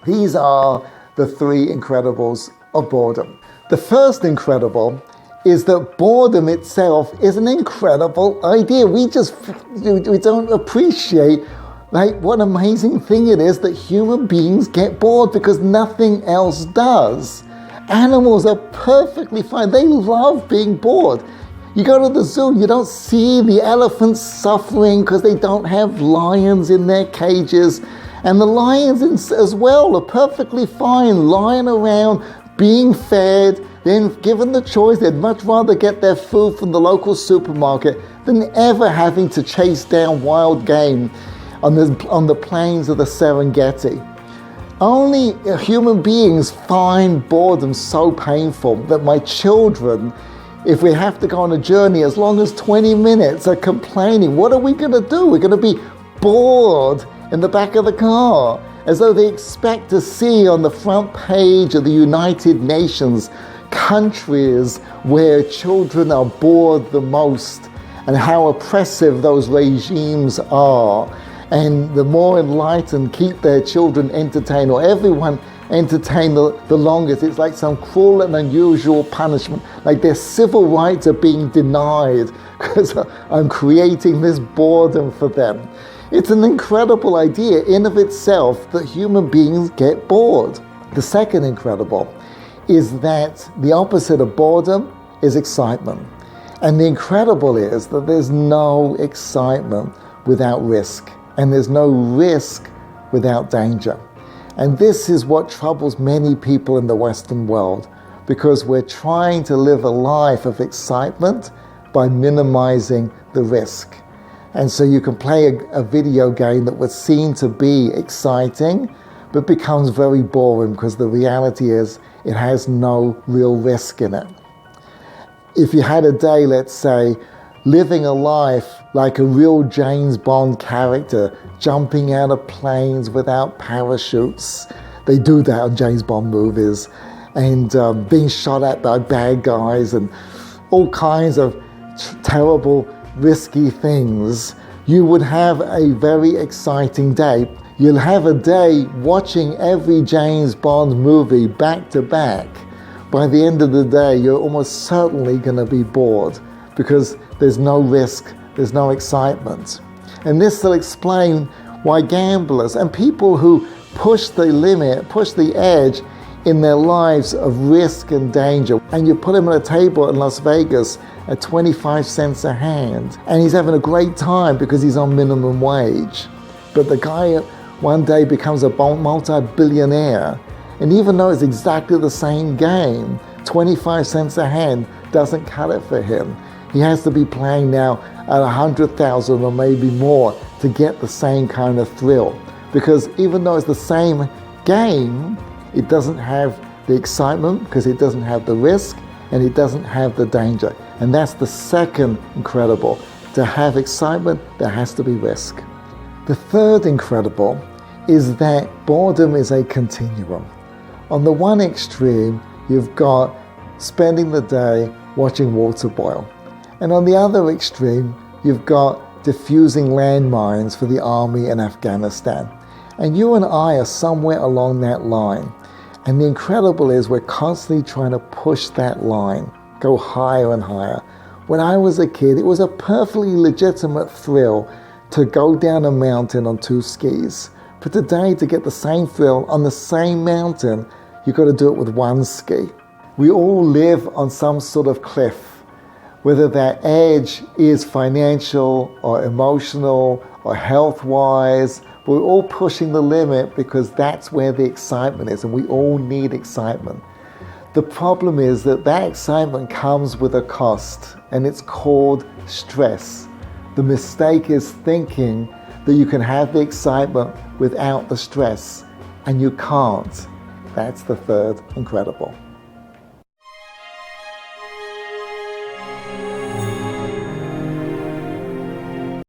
These are the three incredibles of boredom. The first incredible is that boredom itself is an incredible idea. We don't appreciate what an amazing thing it is that human beings get bored, because nothing else does. Animals are perfectly fine. They love being bored. You go to the zoo, you don't see the elephants suffering because they don't have lions in their cages. And the lions as well are perfectly fine lying around, being fed. Then given the choice, they'd much rather get their food from the local supermarket than ever having to chase down wild game on the plains of the Serengeti. Only human beings find boredom so painful that my children, if we have to go on a journey as long as 20 minutes, are complaining. What are we going to do? We're going to be bored in the back of the car, as though they expect to see on the front page of the United Nations countries where children are bored the most and how oppressive those regimes are. And the more enlightened keep their children entertained, or everyone entertained the longest. It's like some cruel and unusual punishment, like their civil rights are being denied because I'm creating this boredom for them. It's an incredible idea in of itself that human beings get bored. The second incredible is that the opposite of boredom is excitement. And the incredible is that there's no excitement without risk, and there's no risk without danger. And this is what troubles many people in the Western world, because we're trying to live a life of excitement by minimizing the risk. And so you can play a video game that was seen to be exciting, but becomes very boring because the reality is it has no real risk in it. If you had a day, let's say, living a life like a real James Bond character, jumping out of planes without parachutes, they do that on James Bond movies, and being shot at by bad guys and all kinds of terrible risky things, you would have a very exciting day. You'll have a day watching every James Bond movie back to back. By the end of the day, you're almost certainly going to be bored because there's no risk, there's no excitement. And this will explain why gamblers and people who push the limit, push the edge in their lives of risk and danger, and you put him at a table in Las Vegas at 25 cents a hand, and he's having a great time because he's on minimum wage. But the guy one day becomes a multi-billionaire, and even though it's exactly the same game, 25 cents a hand doesn't cut it for him. He has to be playing now at 100,000 or maybe more to get the same kind of thrill. Because even though it's the same game, it doesn't have the excitement because it doesn't have the risk and it doesn't have the danger. And that's the second incredible. To have excitement, there has to be risk. The third incredible is that boredom is a continuum. On the one extreme, you've got spending the day watching water boil. And on the other extreme, you've got diffusing landmines for the army in Afghanistan. And you and I are somewhere along that line. And the incredible is we're constantly trying to push that line, go higher and higher. When I was a kid, it was a perfectly legitimate thrill to go down a mountain on 2 skis. But today, to get the same thrill on the same mountain, you've got to do it with 1 ski. We all live on some sort of cliff, whether that edge is financial or emotional or health-wise. We're all pushing the limit because that's where the excitement is, and we all need excitement. The problem is that that excitement comes with a cost, and it's called stress. The mistake is thinking that you can have the excitement without the stress, and you can't. That's the third incredible.